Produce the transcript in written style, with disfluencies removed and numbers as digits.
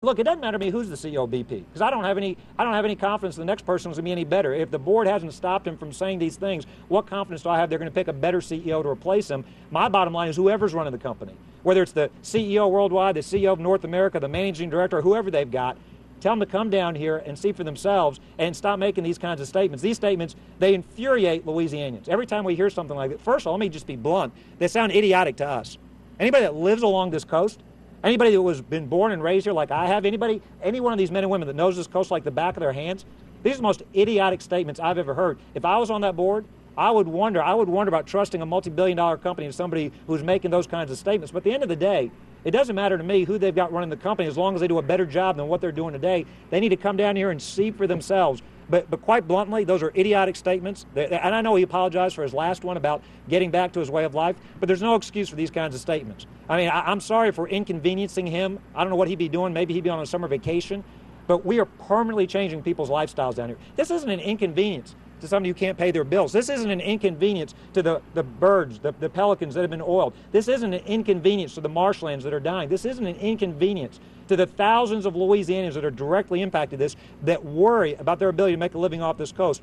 Look, it doesn't matter to me who's the CEO of BP, because I don't have any confidence the next person is going to be any better. If the board hasn't stopped him from saying these things, what confidence do I have they're going to pick a better CEO to replace him? My bottom line is whoever's running the company, whether it's the CEO worldwide, the CEO of North America, the managing director, whoever they've got, tell them to come down here and see for themselves and stop making these kinds of statements. These statements, they infuriate Louisianians. Every time we hear something like that, first of all, let me just be blunt, they sound idiotic to us. Anybody that lives along this coast, anybody that was been born and raised here like I have, any one of these men and women that knows this coast like the back of their hands, these are the most idiotic statements I've ever heard. If I was on that board, I would wonder about trusting a multi-billion-dollar company to somebody who's making those kinds of statements. But at the end of the day, it doesn't matter to me who they've got running the company as long as they do a better job than what they're doing today. They need to come down here and see for themselves. But quite bluntly, those are idiotic statements. And I know he apologized for his last one about getting back to his way of life, but there's no excuse for these kinds of statements. I mean, I'm sorry if we're inconveniencing him. I don't know what he'd be doing. Maybe he'd be on a summer vacation. But we are permanently changing people's lifestyles down here. This isn't an inconvenience to somebody who can't pay their bills. This isn't an inconvenience to the birds, the pelicans that have been oiled. This isn't an inconvenience to the marshlands that are dying. This isn't an inconvenience to the thousands of Louisianians that are directly impacted this, that worry about their ability to make a living off this coast.